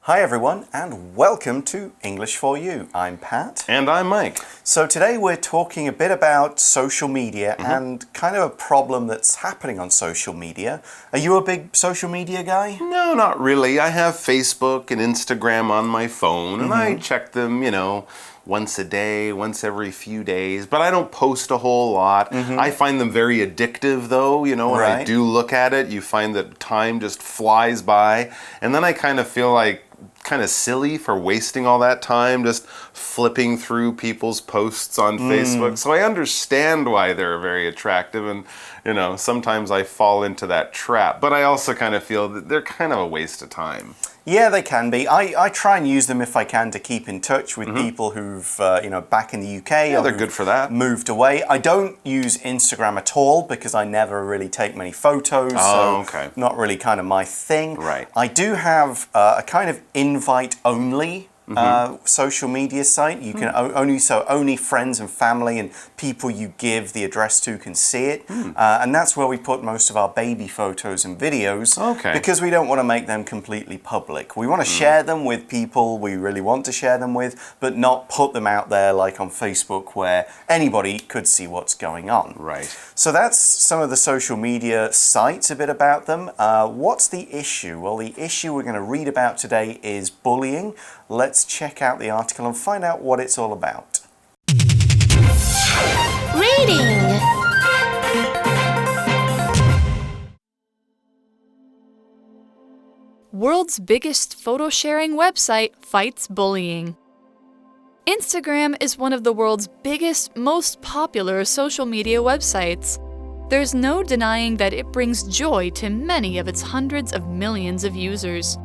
Hi everyone and welcome to English for You. I'm Pat. And I'm Mike. So today we're talking a bit about social media and kind of a problem that's happening on social media. Are you a big social media guy? No, not really. I have Facebook and Instagram on my phone and I check them, once a day, once every few days, but I don't post a whole lot. I find them very addictive though, when I do look at it, you find that time just flies by, and then I kind of feel like kind of silly for wasting all that time just flipping through people's posts on Facebook. So I understand why they're very attractive, and sometimes I fall into that trap, but I also kind of feel that they're kind of a waste of time. Yeah, they can be. I try and use them if I can to keep in touch with people who've, back in the UK. Yeah, they're good for that. Moved away. I don't use Instagram at all because I never really take many photos. Okay. Not really kind of my thing. Right. I do have a kind of invite-only social media site. You can only friends and family and people you give the address to can see it, and that's where we put most of our baby photos and videos. Okay. Because we don't want to make them completely public. We want to share them with people we really want to share them with, but not put them out there like on Facebook where anybody could see what's going on. Right. So that's some of the social media sites, a bit about them. What's the issue? Well, the issue we're going to read about today is bullying. Let's check out the article and find out what it's all about. Reading. World's biggest photo sharing website fights bullying. Instagram is one of the world's biggest, most popular social media websites. There's no denying that it brings joy to many of its hundreds of millions of users.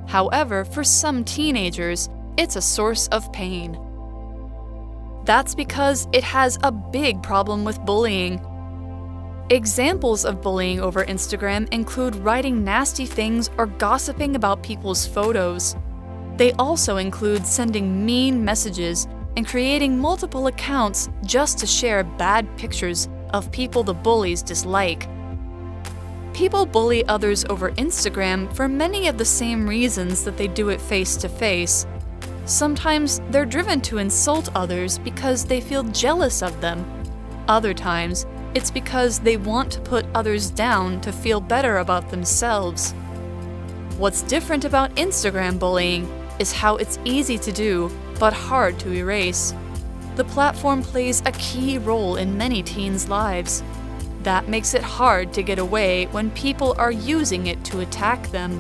However, for some teenagers, it's a source of pain. That's because it has a big problem with bullying. Examples of bullying over Instagram include writing nasty things or gossiping about people's photos. They also include sending mean messages and creating multiple accounts just to share bad pictures of people the bullies dislike. People bully others over Instagram for many of the same reasons that they do it face-to-face. Sometimes they're driven to insult others because they feel jealous of them. Other times, it's because they want to put others down to feel better about themselves. What's different about Instagram bullying is how it's easy to do, but hard to erase. The platform plays a key role in many teens' lives. That makes it hard to get away when people are using it to attack them.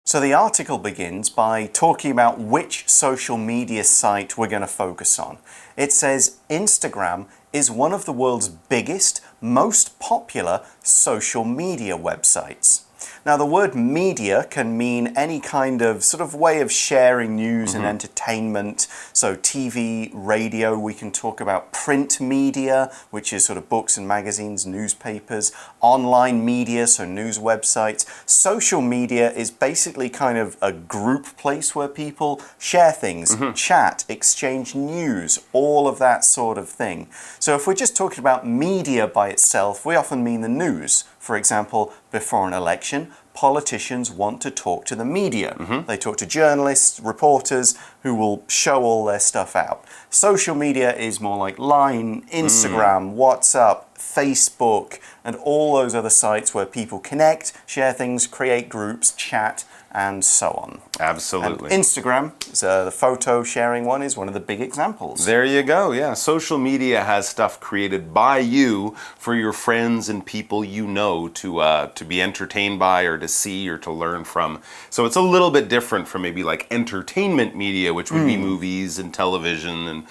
So the article begins by talking about which social media site we're going to focus on. It says Instagram is one of the world's biggest, most popular social media websites. Now, the word media can mean any kind of sort of way of sharing news and entertainment. So TV, radio, we can talk about print media, which is sort of books and magazines, newspapers, online media, so news websites. Social media is basically kind of a group place where people share things, chat, exchange news, all of that sort of thing. So if we're just talking about media by itself, we often mean the news. For example, before an election, politicians want to talk to the media. They talk to journalists, reporters, who will show all their stuff out. Social media is more like Line, Instagram, WhatsApp, Facebook, and all those other sites where people connect, share things, create groups, chat, and so on. Absolutely. And Instagram, the photo sharing one, is one of the big examples. There you go, yeah. Social media has stuff created by you for your friends and people you know to be entertained by or to see or to learn from. So it's a little bit different from maybe like entertainment media, which would be movies and television and,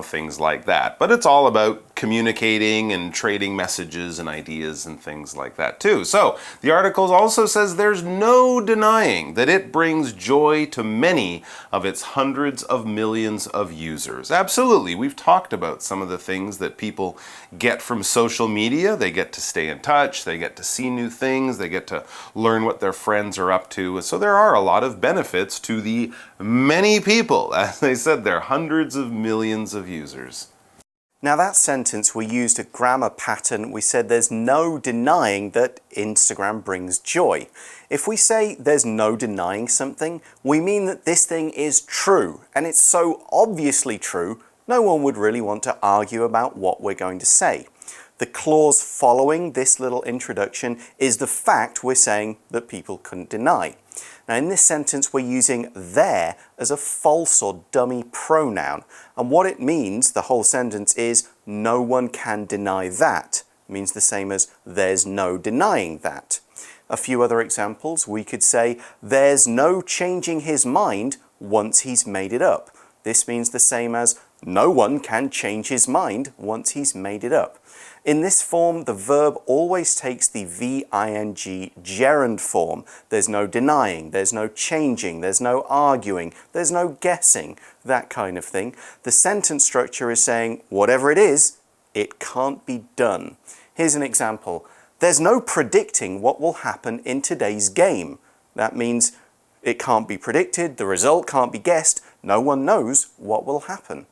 things like that. But it's all about communicating and trading messages and ideas and things like that too. So the article also says there's no denying that it brings joy to many of its hundreds of millions of users. Absolutely, we've talked about some of the things that people get from social media. They get to stay in touch, they get to see new things, they get to learn what their friends are up to. So there are a lot of benefits to the many people. As they said, there are hundreds of millions of users. Now that sentence, we used a grammar pattern. We said there's no denying that Instagram brings joy. If we say there's no denying something, we mean that this thing is true, and it's so obviously true, no one would really want to argue about what we're going to say. The clause following this little introduction is the fact we're saying that people couldn't deny. Now in this sentence, we're using there as a false or dummy pronoun. And what it means, the whole sentence, is no one can deny that. It means the same as there's no denying that. A few other examples, we could say there's no changing his mind once he's made it up. This means the same as no one can change his mind once he's made it up. In this form, the verb always takes the V-ing gerund form. There's no denying, there's no changing, there's no arguing, there's no guessing, that kind of thing. The sentence structure is saying, whatever it is, it can't be done. Here's an example. There's no predicting what will happen in today's game. That means it can't be predicted, the result can't be guessed, no one knows what will happen.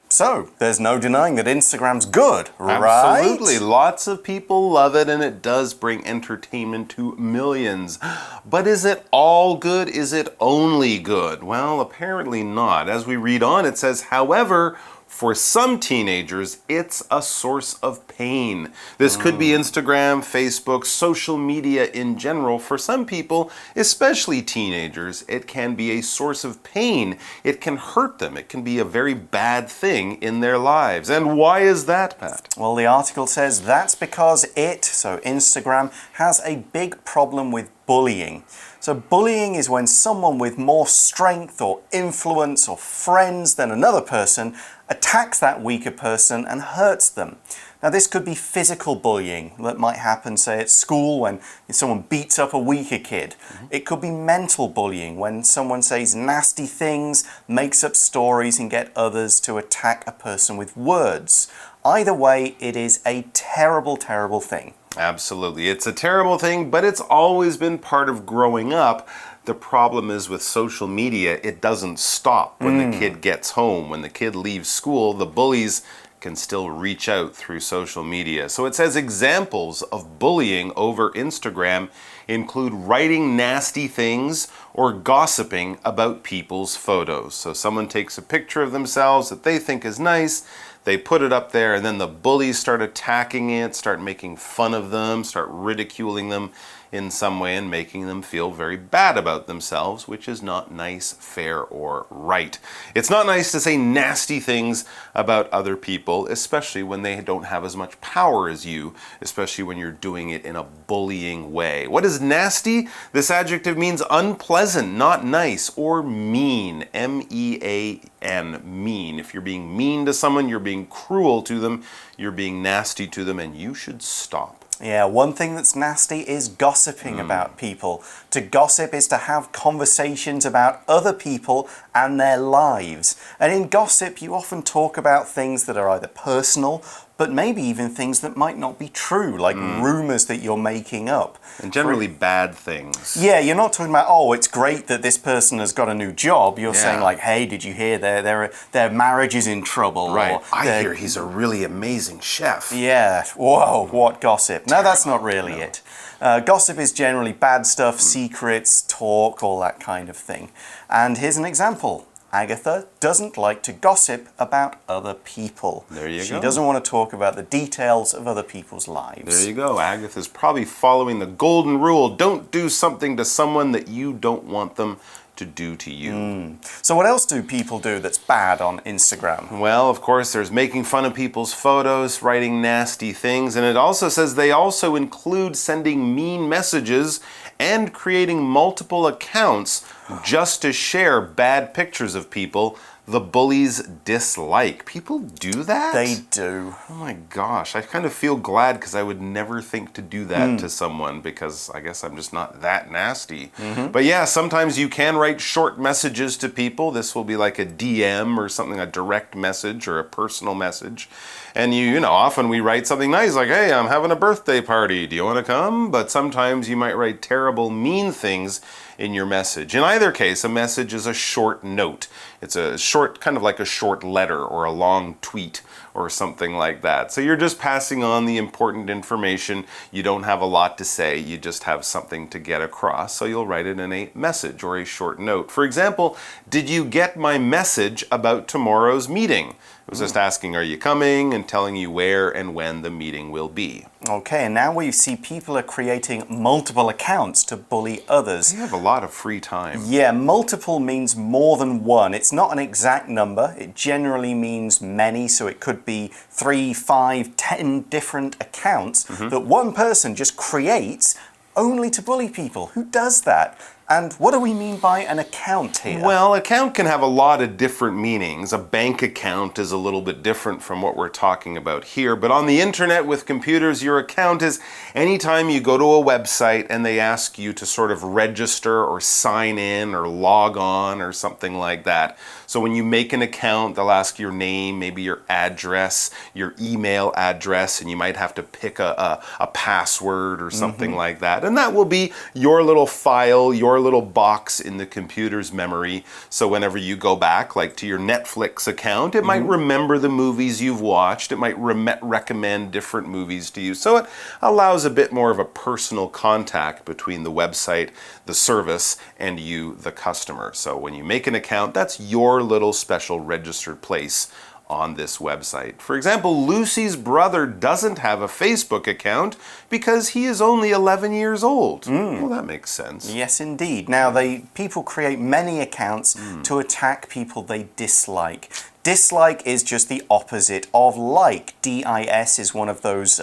So, there's no denying that Instagram's good, right? Absolutely. Lots of people love it, and it does bring entertainment to millions. But is it all good? Is it only good? Well, apparently not. As we read on, it says, however, for some teenagers, it's a source of pain. This could be Instagram, Facebook, social media in general. For some people, especially teenagers, it can be a source of pain. It can hurt them. It can be a very bad thing in their lives. And why is that, Pat? Well, the article says that's because so Instagram, has a big problem with bullying. So bullying is when someone with more strength or influence or friends than another person attacks that weaker person and hurts them. Now this could be physical bullying that might happen, say, at school when someone beats up a weaker kid. It could be mental bullying when someone says nasty things, makes up stories and get others to attack a person with words. Either way, it is a terrible, terrible thing. Absolutely. It's a terrible thing, but it's always been part of growing up. The problem is with social media, it doesn't stop when the kid gets home. When the kid leaves school, the bullies can still reach out through social media. So it says examples of bullying over Instagram include writing nasty things or gossiping about people's photos. So someone takes a picture of themselves that they think is nice, they put it up there, and then the bullies start attacking it, start making fun of them, start ridiculing them in some way and making them feel very bad about themselves, which is not nice, fair, or right. It's not nice to say nasty things about other people, especially when they don't have as much power as you, especially when you're doing it in a bullying way. What is nasty? This adjective means unpleasant, not nice, or mean. M-E-A-N, mean. If you're being mean to someone, you're being cruel to them, you're being nasty to them, and you should stop. Yeah, one thing that's nasty is gossiping about people. To gossip is to have conversations about other people and their lives. And in gossip, you often talk about things that are either personal, but maybe even things that might not be true, like rumors that you're making up. And generally bad things. Yeah, you're not talking about, oh, it's great that this person has got a new job. You're saying like, hey, did you hear their marriage is in trouble? Right. Or I hear he's a really amazing chef. Yeah, whoa, what gossip. No, that's not really it. Gossip is generally bad stuff, secrets, talk, all that kind of thing. And here's an example. Agatha doesn't like to gossip about other people. There you go. She doesn't want to talk about the details of other people's lives. There you go. Agatha's probably following the golden rule. Don't do something to someone that you don't want them to do to you. So what else do people do that's bad on Instagram? Well, of course, there's making fun of people's photos, writing nasty things, and it also says they also include sending mean messages and creating multiple accounts just to share bad pictures of people the bullies dislike. People do that? They do. Oh my gosh, I kind of feel glad because I would never think to do that to someone because I guess I'm just not that nasty. But yeah, sometimes you can write short messages to people. This will be like a DM or something, a direct message or a personal message. And you know, often we write something nice like, hey, I'm having a birthday party. Do you want to come? But sometimes you might write terrible, mean things in your message. In either case, a message is a short note. It's a short, kind of like a short letter or a long tweet or something like that. So you're just passing on the important information. You don't have a lot to say, you just have something to get across. So you'll write it in a message or a short note. For example, did you get my message about tomorrow's meeting? It was just asking, are you coming, and telling you where and when the meeting will be. Okay, and now we see people are creating multiple accounts to bully others. You have a lot of free time. Yeah, multiple means more than one. It's not an exact number. It generally means many, so it could be 3, 5, 10 different accounts that one person just creates only to bully people. Who does that? And what do we mean by an account here? Well, account can have a lot of different meanings. A bank account is a little bit different from what we're talking about here. But on the internet with computers, your account is anytime you go to a website and they ask you to sort of register or sign in or log on or something like that. So when you make an account, they'll ask your name, maybe your address, your email address, and you might have to pick a password or something like that. And that will be your little file, your little box in the computer's memory. So whenever you go back, like to your Netflix account, it might remember the movies you've watched. It might recommend different movies to you. So it allows a bit more of a personal contact between the website, the service, and you, the customer. So when you make an account, that's your little special registered place on this website. For example, Lucy's brother doesn't have a Facebook account because he is only 11 years old. Well, that makes sense. Yes, indeed. Now, people create many accounts to attack people they dislike. Dislike is just the opposite of like. D-I-S is one of those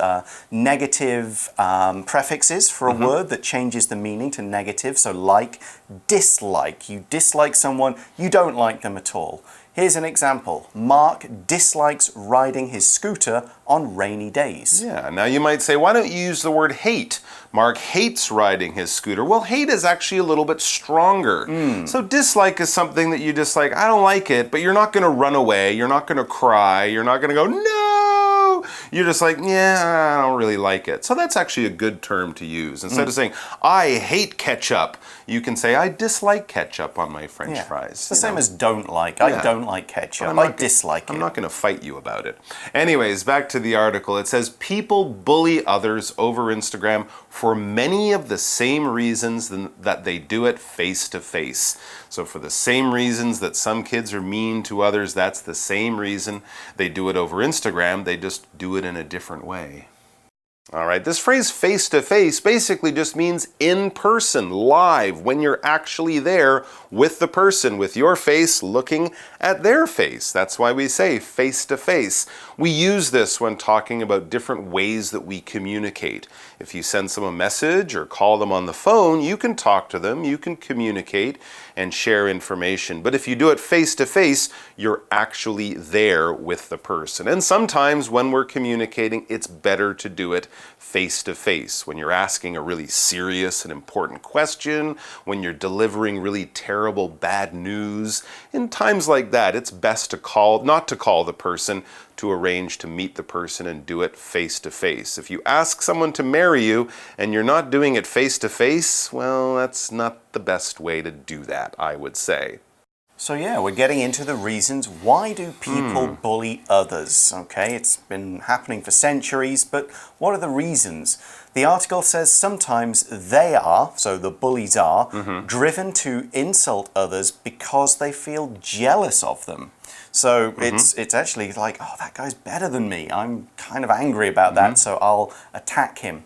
negative prefixes for a word that changes the meaning to negative. So like, dislike. You dislike someone, you don't like them at all. Here's an example. Mark dislikes riding his scooter on rainy days. Yeah, now you might say, why don't you use the word hate? Mark hates riding his scooter. Well, hate is actually a little bit stronger. So dislike is something that you dislike. I don't like it, but you're not going to run away. You're not going to cry. You're not going to go, no! You're just like, yeah, I don't really like it. So that's actually a good term to use. Instead of saying, I hate ketchup, you can say, I dislike ketchup on my French fries. It's the same as don't like. I don't like ketchup. I dislike it. I'm not going to fight you about it. Anyways, back to the article. It says, people bully others over Instagram for many of the same reasons that they do it face-to-face. So for the same reasons that some kids are mean to others, that's the same reason they do it over Instagram. They just do it in a different way. All right, this phrase face-to-face basically just means in person, live, when you're actually there with the person, with your face looking at their face. That's why we say face-to-face. We use this when talking about different ways that we communicate. If you send someone a message or call them on the phone, you can talk to them, you can communicate and share information. But if you do it face-to-face, you're actually there with the person. And sometimes when we're communicating, it's better to do it face-to-face. When you're asking a really serious and important question, when you're delivering really terrible bad news, in times like that, it's best to not to call the person, to arrange to meet the person and do it face-to-face. If you ask someone to marry you and you're not doing it face-to-face, well, that's not the best way to do that, I would say. So yeah, we're getting into the reasons why do people bully others, okay? It's been happening for centuries, but what are the reasons? The article says sometimes they are, so the bullies are, driven to insult others because they feel jealous of them. So it's actually like, oh, that guy's better than me. I'm kind of angry about that, so I'll attack him.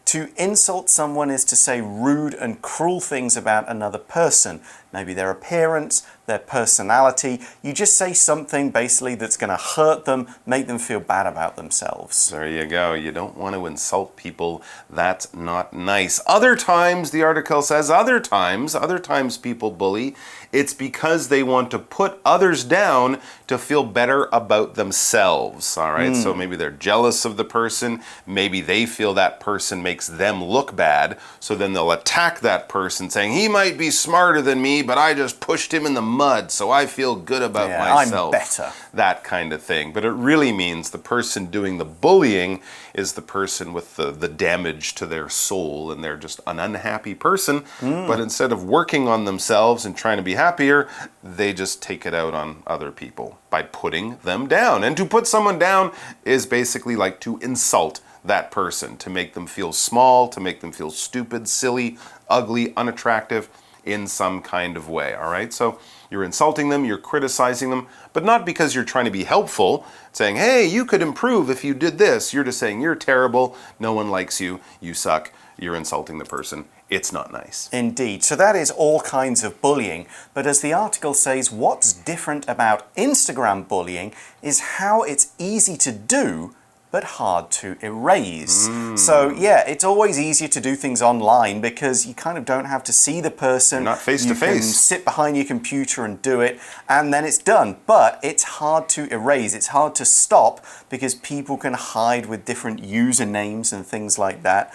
To insult someone is to say rude and cruel things about another person. Maybe their appearance, their personality. You just say something basically that's going to hurt them, make them feel bad about themselves. There you go. You don't want to insult people. That's not nice. Other times, the article says, other times people bully. It's because they want to put others down to feel better about themselves. All right. So maybe they're jealous of the person. Maybe they feel that person makes them look bad. So then they'll attack that person saying, he might be smarter than me, but I just pushed him in the mud, so I feel good about myself. I'm better. That kind of thing. But it really means the person doing the bullying is the person with the damage to their soul, and they're just an unhappy person. But instead of working on themselves and trying to be happier, they just take it out on other people. by putting them down. And to put someone down is basically like to insult that person, to make them feel small, to make them feel stupid, silly, ugly, unattractive in some kind of way, all right? So you're insulting them, you're criticizing them, but not because you're trying to be helpful, saying, hey, you could improve if you did this. You're just saying, you're terrible, no one likes you, you suck, you're insulting the person. It's not nice. Indeed. So that is all kinds of bullying. But as the article says, what's different about Instagram bullying is how it's easy to do but hard to erase. So yeah, it's always easier to do things online because you kind of don't have to see the person. You're not face to face. You can sit behind your computer and do it, and then it's done. But it's hard to erase. It's hard to stop because people can hide with different usernames and things like that.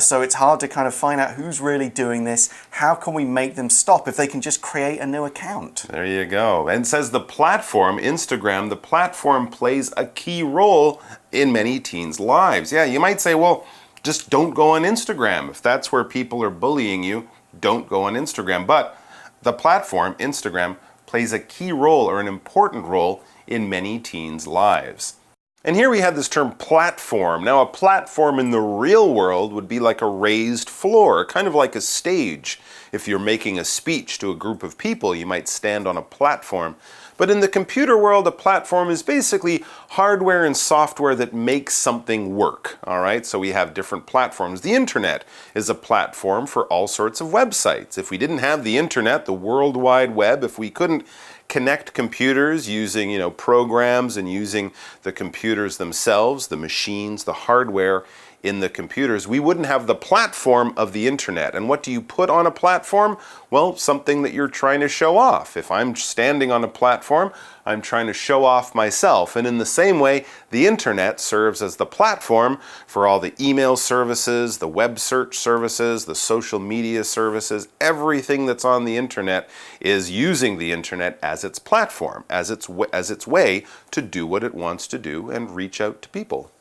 So it's hard to kind of find out who's really doing this. How can we make them stop if they can just create a new account? There you go. And it says the platform, Instagram, the platform plays a key role in many teens' lives. Yeah, you might say, well, just don't go on Instagram. If that's where people are bullying you, don't go on Instagram. But the platform, Instagram, plays a key role or an important role in many teens' lives. And here we have this term platform. Now, a platform in the real world would be like a raised floor, kind of like a stage. If you're making a speech to a group of people, you might stand on a platform. But in the computer world, a platform is basically hardware and software that makes something work, all right? So we have different platforms. The internet is a platform for all sorts of websites. If we didn't have the internet, the World Wide Web, if we couldn't connect computers using, programs and using the computers themselves, the machines, the hardware in the computers, we wouldn't have the platform of the internet. And what do you put on a platform? Well, something that you're trying to show off. If I'm standing on a platform, I'm trying to show off myself. And in the same way, the internet serves as the platform for all the email services, the web search services, the social media services. Everything that's on the internet is using the internet as its platform, as its way to do what it wants to do and reach out to people.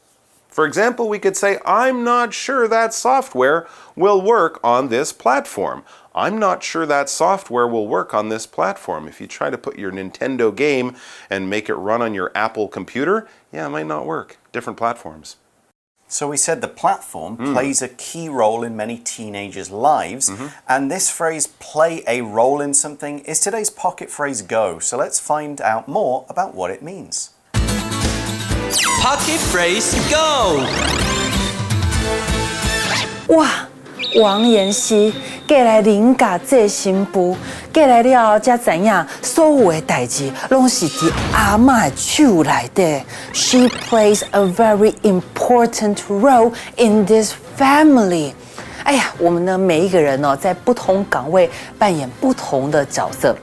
For example, we could say, I'm not sure that software will work on this platform. I'm not sure that software will work on this platform. If you try to put your Nintendo game and make it run on your Apple computer, yeah, it might not work. Different platforms. So we said the platform plays a key role in many teenagers' lives, and this phrase, play a role in something, is today's pocket phrase go. So let's find out more about what it means. Pocket phrase go! 哇，王妍希过来领教这新妇，过来了后才知影，所有的代志拢是伫阿嬷的手内底。She plays a very important role in this family. 哎呀，我们呢每一个人在不同岗位扮演不同的角色。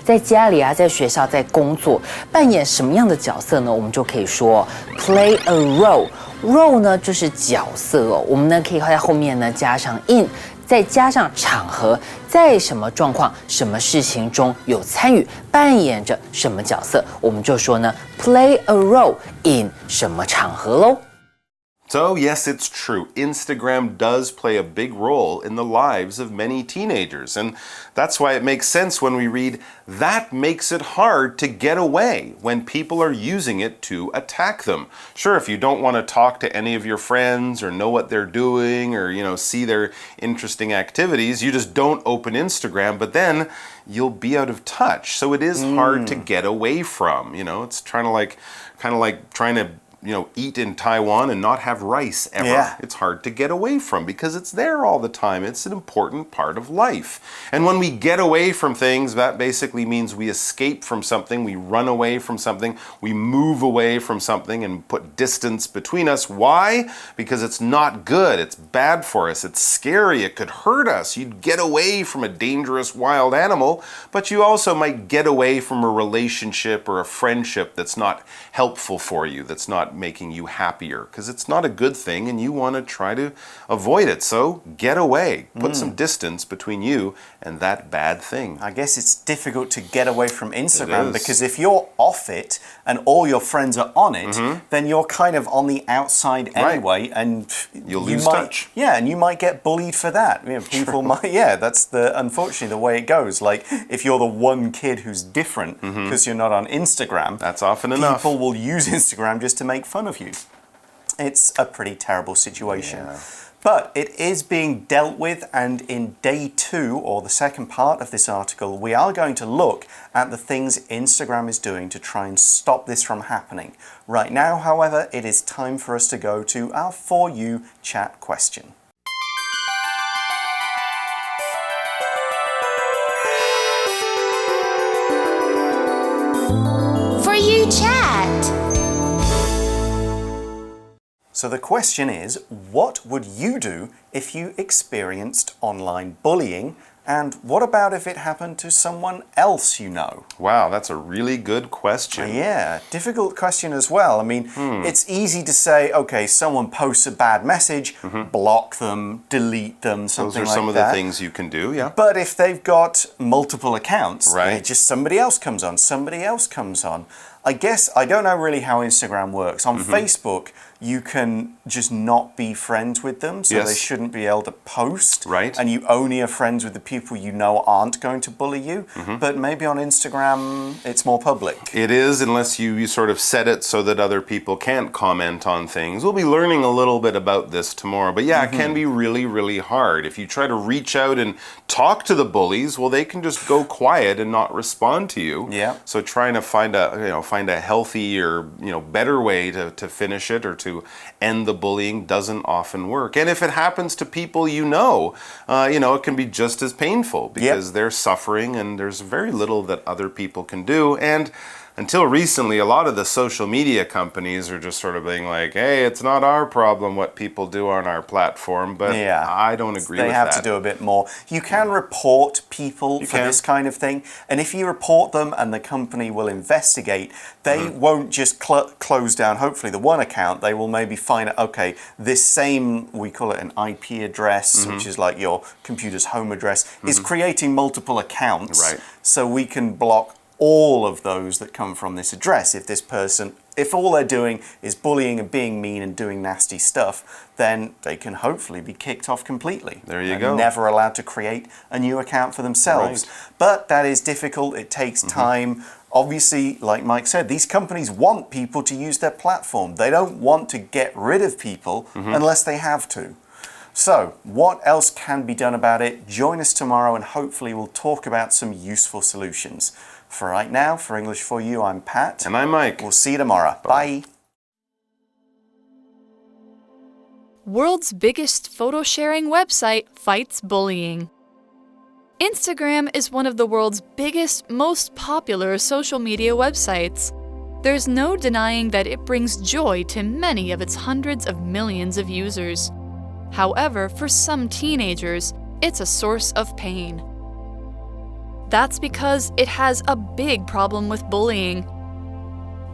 在家里啊，在学校，在工作，扮演什么样的角色呢？我们就可以说 play a role。role 呢就是角色哦，我们呢可以在后面呢加上 in， 再加上场合，在什么状况、什么事情中有参与，扮演着什么角色，我们就说呢 play a role in 什么场合喽。So, yes, it's true. Instagram does play a big role in the lives of many teenagers. And that's why it makes sense when we read, that makes it hard to get away when people are using it to attack them. Sure, if you don't want to talk to any of your friends or know what they're doing or, see their interesting activities, you just don't open Instagram, but then you'll be out of touch. So it is hard to get away from, it's kind of like trying to eat in Taiwan and not have rice ever. Yeah. It's hard to get away from because it's there all the time. It's an important part of life. And when we get away from things, that basically means we escape from something, we run away from something, we move away from something and put distance between us. Why? Because it's not good. It's bad for us. It's scary. It could hurt us. You'd get away from a dangerous wild animal, but you also might get away from a relationship or a friendship that's not helpful for you, that's not making you happier, because it's not a good thing and you want to try to avoid it. So get away. Put some distance between you and that bad thing. I guess it's difficult to get away from Instagram because if you're off it and all your friends are on it, then you're kind of on the outside anyway, and you'll lose touch. Yeah, and you might get bullied for that. You know, people might. Yeah, that's unfortunately the way it goes. Like if you're the one kid who's different because you're not on Instagram, that's often enough. People will use Instagram just to make fun of you. It's a pretty terrible situation. Yeah. But it is being dealt with, and in day 2, or the second part of this article, we are going to look at the things Instagram is doing to try and stop this from happening. Right now, however, it is time for us to go to our For You chat question. For You chat. So the question is, what would you do if you experienced online bullying? And what about if it happened to someone else you know? Wow, that's a really good question. Yeah, difficult question as well. I mean, it's easy to say, okay, someone posts a bad message, block them, delete them, something like that. Those are some of the things you can do, yeah. But if they've got multiple accounts, right, just somebody else comes on, somebody else comes on. I guess, I don't know really how Instagram works. On Facebook, you can just not be friends with them, so they shouldn't be able to post. Right. And you only are friends with the people you know aren't going to bully you. But maybe on Instagram, it's more public. It is, unless you sort of set it so that other people can't comment on things. We'll be learning a little bit about this tomorrow. But yeah, it can be really, really hard. If you try to reach out and talk to the bullies, well, they can just go quiet and not respond to you. Yeah. So trying to find a healthy or better way to finish it or to end the bullying doesn't often work. And if it happens to people it can be just as painful because they're suffering and there's very little that other people can do. And until recently, a lot of the social media companies are just sort of being like, hey, it's not our problem what people do on our platform, but I don't agree with that. They have to do a bit more. You can report people for this kind of thing, and if you report them and the company will investigate, they won't just close down, hopefully, the one account. They will maybe find out, okay, this same, we call it an IP address, which is like your computer's home address, is creating multiple accounts. Right. So we can block all of those that come from this address. If all they're doing is bullying and being mean and doing nasty stuff, then they can hopefully be kicked off completely. There you go. Never allowed to create a new account for themselves. Right. But that is difficult. It takes time. Obviously, like Mike said, these companies want people to use their platform. They don't want to get rid of people unless they have to. So, what else can be done about it? Join us tomorrow and hopefully we'll talk about some useful solutions. For right now, for English for You, I'm Pat. And I'm Mike. We'll see you tomorrow. Bye. World's biggest photo sharing website fights bullying. Instagram is one of the world's biggest, most popular social media websites. There's no denying that it brings joy to many of its hundreds of millions of users. However, for some teenagers, it's a source of pain. That's because it has a big problem with bullying.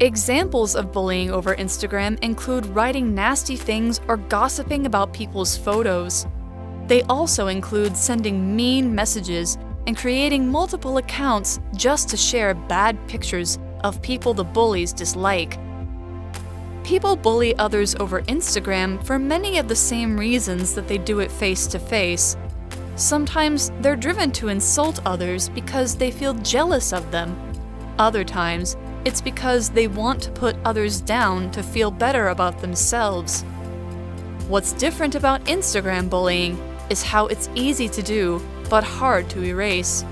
Examples of bullying over Instagram include writing nasty things or gossiping about people's photos. They also include sending mean messages and creating multiple accounts just to share bad pictures of people the bullies dislike. People bully others over Instagram for many of the same reasons that they do it face-to-face. Sometimes they're driven to insult others because they feel jealous of them. Other times, it's because they want to put others down to feel better about themselves. What's different about Instagram bullying is how it's easy to do, but hard to erase.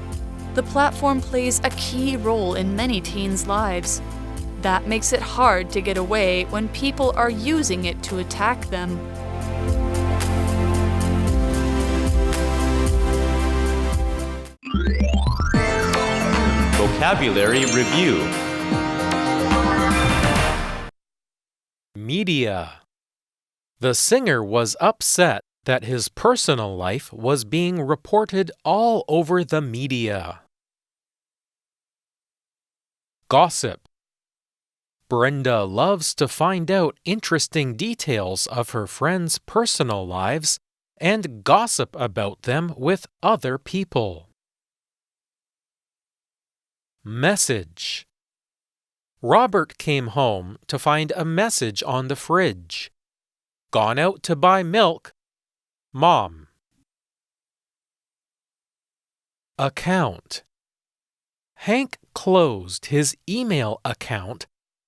The platform plays a key role in many teens' lives. That makes it hard to get away when people are using it to attack them. Vocabulary Review. Media. The singer was upset that his personal life was being reported all over the media. Gossip. Brenda loves to find out interesting details of her friends' personal lives and gossip about them with other people. Message. Robert came home to find a message on the fridge. Gone out to buy milk. Mom. Account. Hank closed his email account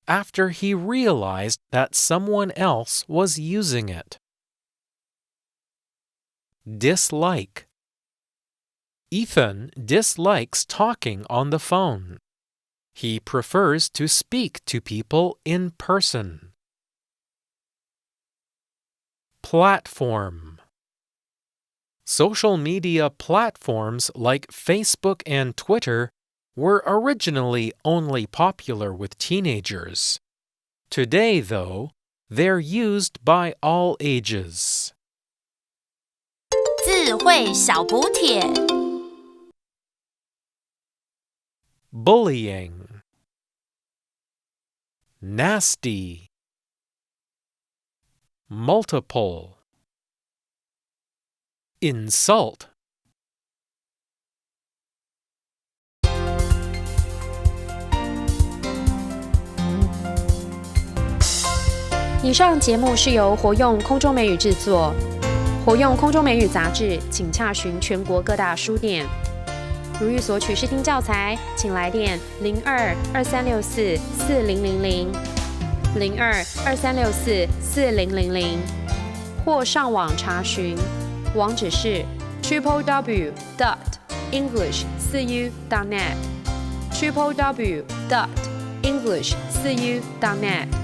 after he realized that someone else was using it. Dislike. Ethan dislikes talking on the phone. He prefers to speak to people in person. Platform. Social media platforms like Facebook and Twitter were originally only popular with teenagers. Today, though, they're used by all ages. 智慧小补帖 Bullying. Nasty. Multiple. Insult. 以上节目是由活用空中美语制作，活用空中美语杂志，请洽询全国各大书店。如欲索取试听教材，请来电02-2364-4000 02-2364-4000，或上网查询，网址是 www.english4u.net www.english4u.net